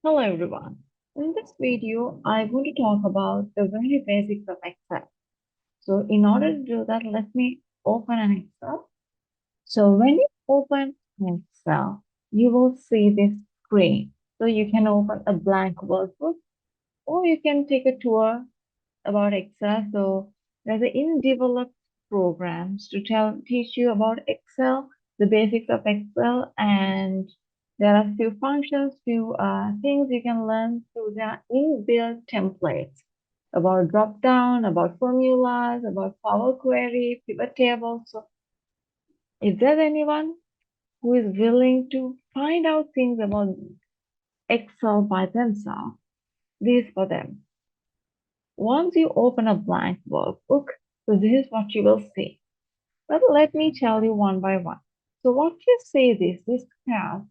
Hello everyone. In this video, I'm going to talk about the very basics of Excel. So in order to do that, let me open an Excel. So when you open Excel, you will see this screen. So you can open a blank workbook or you can take a tour about Excel. So there's an in-developed programs to teach you about Excel, the basics of Excel, and there are few functions, few things you can learn through their inbuilt templates about drop down, about formulas, about Power Query, pivot tables. So if there's anyone who is willing to find out things about Excel by themselves, this is for them. Once you open a blank workbook, so this is what you will see. But let me tell you one by one. So what you see this graph,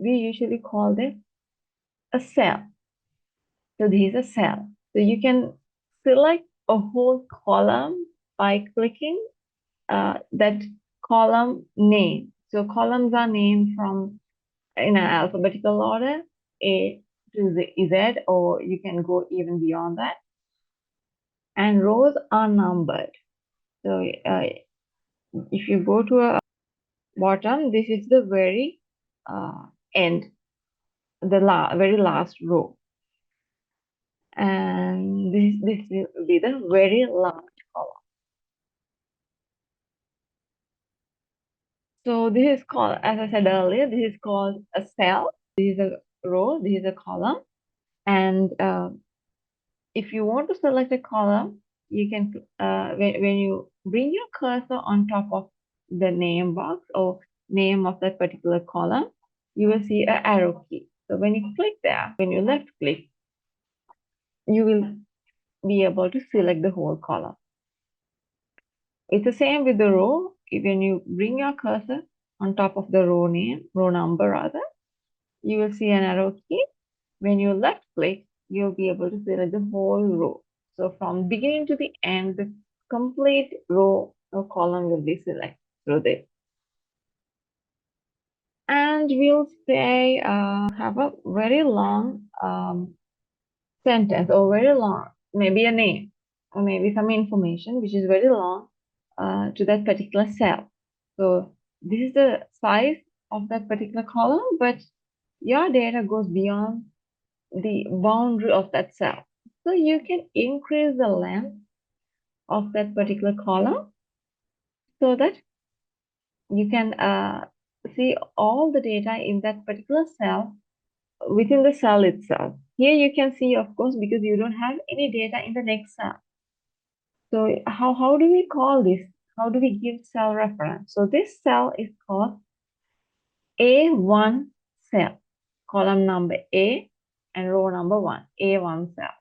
we usually call this a cell. So this is a cell. So you can select a whole column by clicking that column name. So columns are named from in an alphabetical order, A to Z, or you can go even beyond that. And rows are numbered. So if you go to a bottom, this is the very end, the very last row. And this will be the very last column. So this is called, as I said earlier, this is called a cell. This is a row, this is a column. And if you want to select a column, you can, when you bring your cursor on top of the name box or name of that particular column, you will see an arrow key. So when you click there, when you left click, you will be able to select the whole column. It's the same with the row. When you bring your cursor on top of the row name, row number rather, you will see an arrow key. When you left click, you'll be able to select the whole row. So from beginning to the end, the complete row or column will be selected through this. And we'll say have a very long sentence or very long, maybe a name or maybe some information which is very long to that particular cell. So this is the size of that particular column, but your data goes beyond the boundary of that cell. So you can increase the length of that particular column so that you can see all the data in that particular cell within the cell itself. Here you can see, of course, because you don't have any data in the next cell. So how do we call this? How do we give cell reference? So this cell is called A1 cell, column number A and row number 1, A1 cell.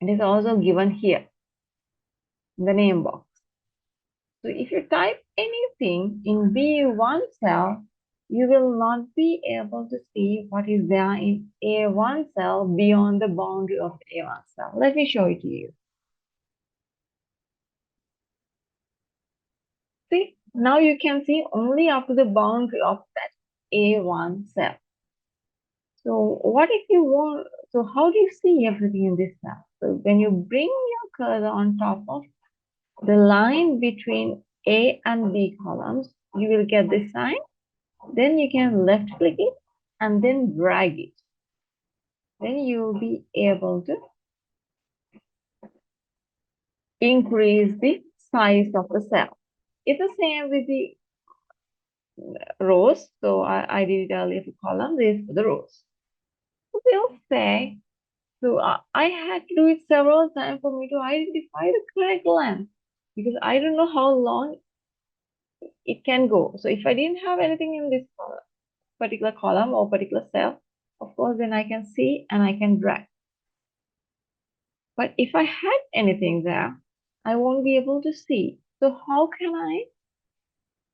It is also given here in the name box. So if you type anything in B1 cell, you will not be able to see what is there in A1 cell beyond the boundary of the A1 cell. Let me show it to you. See, now you can see only up to the boundary of that A1 cell. So what if you want, so how do you see everything in this cell? So when you bring your cursor on top of the line between A and B columns, you will get this sign. Then you can left click it and then drag it. Then you will be able to increase the size of the cell. It's the same with the rows. So I did it earlier for columns, this is for the rows. We'll say, so I had to do it several times for me to identify the correct length because I don't know how long it can go. So if I didn't have anything in this particular column or particular cell, of course, then I can see and I can drag. But if I had anything there, I won't be able to see. So how can I?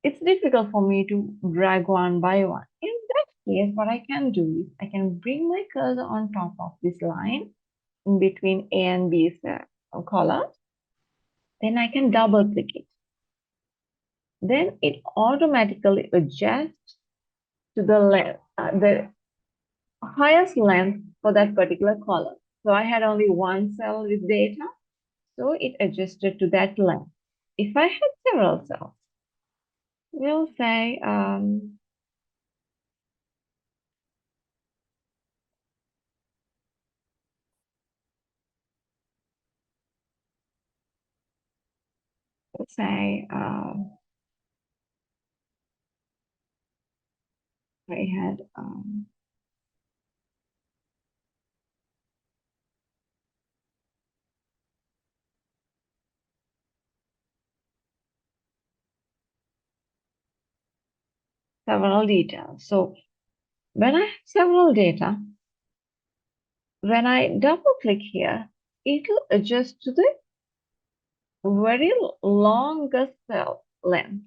It's difficult for me to drag one by one. In that case, what I can do is I can bring my cursor on top of this line in between A and B columns. Then I can double click it. Then it automatically adjusts to the left, highest length for that particular column. So I had only one cell with data, so it adjusted to that length. If I had several cells, we'll say we'll say I had several details. So when I have several data, when I double click here, it will adjust to the very longest cell length.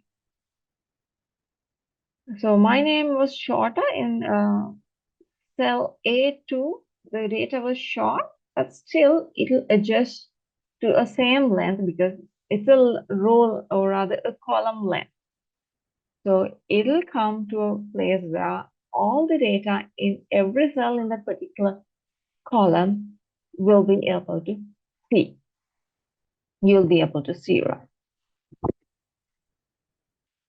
So my name was shorter in cell A2, the data was short, but still it will adjust to a same length because it's a row or rather a column length. So it'll come to a place where all the data in every cell in that particular column will be able to see. You'll be able to see, right?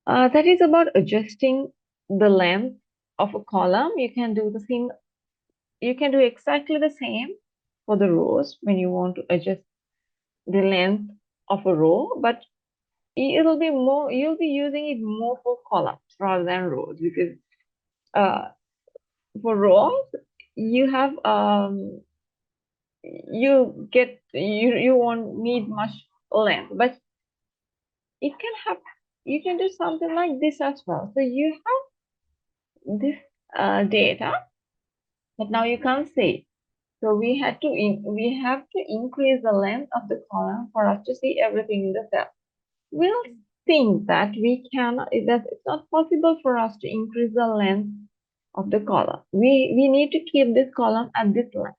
That is about adjusting the length of a column. You can do the thing, you can do exactly the same for the rows when you want to adjust the length of a row, but it'll be more, you'll be using it more for columns rather than rows because uh, for rows, you have you won't need much length, but it can have you can do something like this as well. So you have this data, but now you can't see it. So we have to increase the length of the column for us to see everything in the cell. We'll think that we cannot, that it's not possible for us to increase the length of the column. We need to keep this column at this length.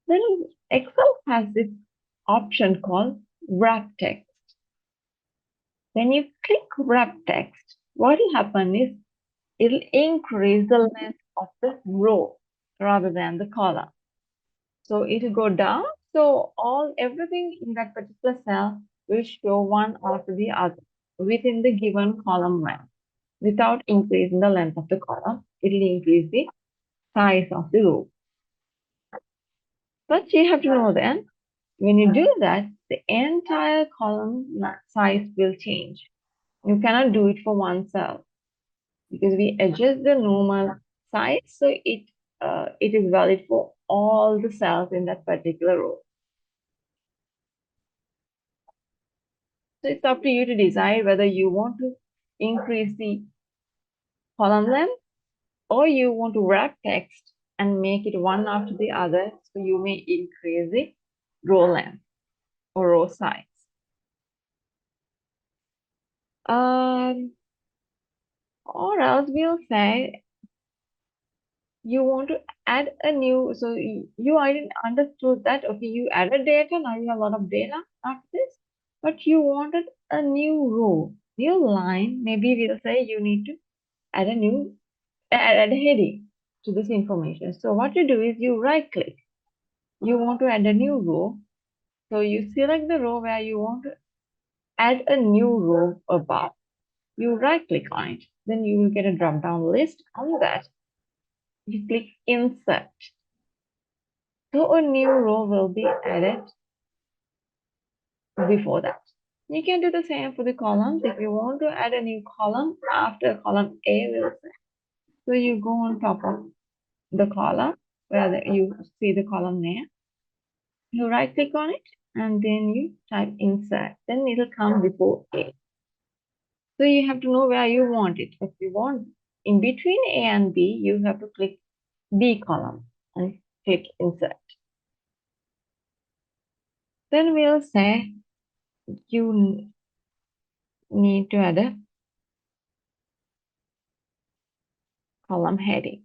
Then Excel has this option called wrap text. When you click wrap text, what will happen is it'll increase the length of the row rather than the column. So it'll go down. So everything in that particular cell will show one after the other within the given column length. Without increasing the length of the column, it will increase the size of the row. But you have to know then, when you do that, the entire column size will change. You cannot do it for one cell because we adjust the normal size, so it is valid for all the cells in that particular row. So it's up to you to decide whether you want to increase the column length or you want to wrap text and make it one after the other, so you may increase the row length or row size. Or else we'll say you want to add a new, so you already understood that, okay, you added data, now you have a lot of data after this, but you wanted a new row, new line, maybe we'll say you need to add a heading to this information. So what you do is you right click, you want to add a new row, so you select the row where you want to add a new row above. You right click on it, then you will get a drop down list. On that, you click insert. So a new row will be added before that. You can do the same for the columns. If you want to add a new column after column A, will say. So you go on top of the column where you see the column name. You right click on it and then you type insert. Then it'll come before A. So you have to know where you want it. If you want in between A and B, you have to click B column and click insert. Then we'll say you need to add a column heading.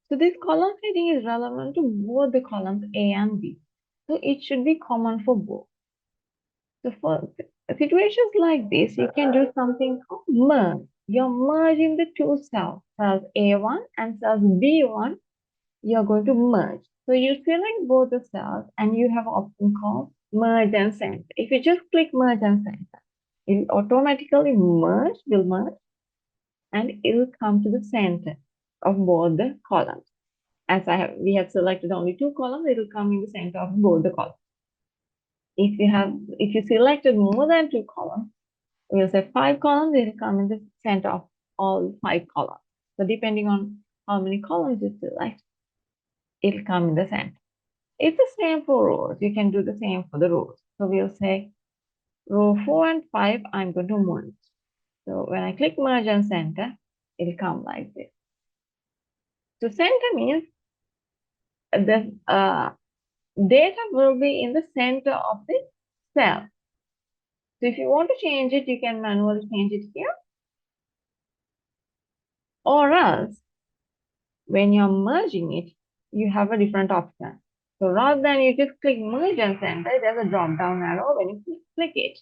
So this column heading is relevant to both the columns A and B. So it should be common for both. So for situations like this, you can do something called merge. You're merging the two cells, cells A1 and cells B1 you're going to merge. So you select both the cells and you have an option called merge and center. If you just click merge and center, it will automatically will merge, and it will come to the center of both the columns. As we have selected only 2 columns, it will come in the center of both the columns. If you selected more than 2 columns, we'll say 5 columns, it will come in the center of all 5 columns. So depending on how many columns you select, it will come in the center. It's the same for rows. You can do the same for the rows. So we'll say row 4 and 5, I'm going to merge. So when I click merge and center, it'll come like this. So center means the data will be in the center of the cell. So if you want to change it, you can manually change it here. Or else, when you're merging it, you have a different option. So rather than you just click merge and center, there's a drop down arrow. When you click it,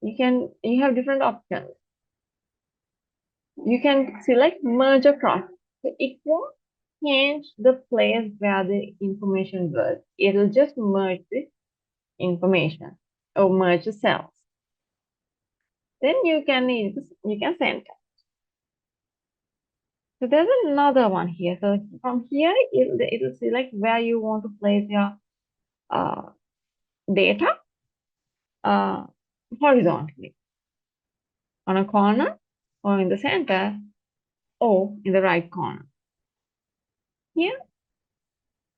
you have different options. You can select merge across. So it won't change the place where the information was. It'll just merge the information or merge the cells. Then you can center. So there's another one here. So from here, it'll select where you want to place your data horizontally on a corner or in the center or in the right corner. Here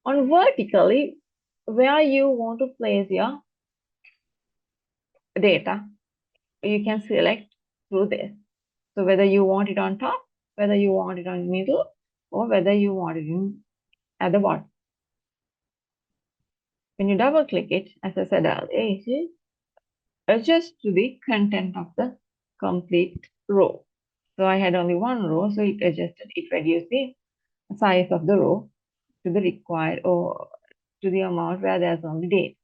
on vertically, where you want to place your data, you can select through this. So whether you want it on top, whether you want it on middle, or whether you want it at the bottom. When you double click it, as I said earlier, it adjusts to the content of the complete row. So I had only one row, so it reduced the size of the row to the required or to the amount where there's only date.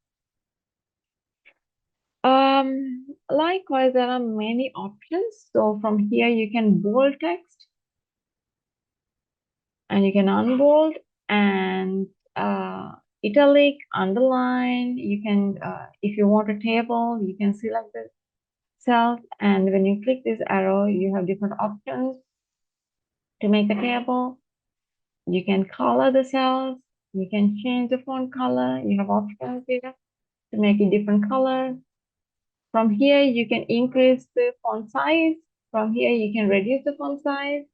Likewise, there are many options. So from here, you can bold text and you can unbold and italic, underline. You can, if you want a table, you can select the cells. And when you click this arrow, you have different options to make a table. You can color the cells. You can change the font color. You have options here to make it different color. From here, you can increase the font size. From here, you can reduce the font size.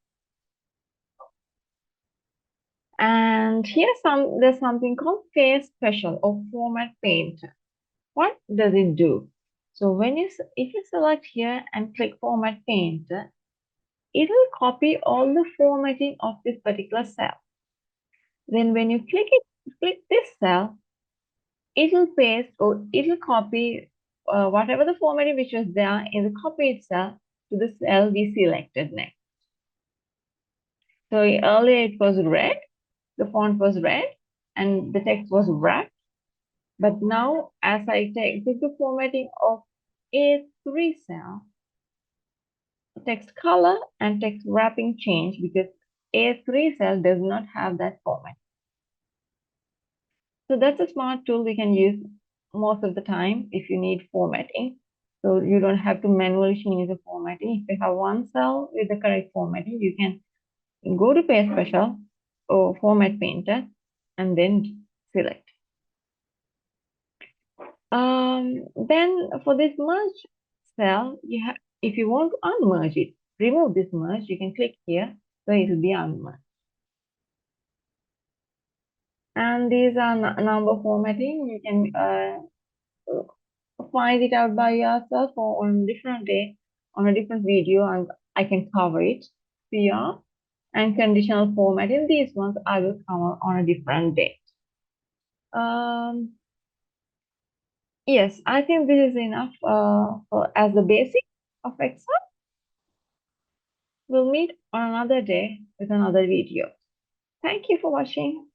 And there's something called Face Special or Format Painter. What does it do? So if you select here and click Format Painter, it will copy all the formatting of this particular cell. Then when you click this cell, it will paste or it will copy whatever the formatting which was there in the copied cell to the cell we selected next. So earlier it was red, the font was red, and the text was wrapped. But now, as I take the formatting of A3 cell, text color and text wrapping change because A3 cell does not have that format. So that's a smart tool we can use most of the time if you need formatting. So you don't have to manually change the formatting. If you have one cell with the correct formatting, you can go to Face Special or Format Painter and then select. Then for this merge cell, if you want to unmerge it, remove this merge, you can click here, so it will be unmerged. And these are number formatting. You can find it out by yourself or on a different day, on a different video, and I can cover it here. And conditional formatting, these ones I will cover on a different day. Yes, I think this is enough as the basic of Excel. We'll meet on another day with another video. Thank you for watching.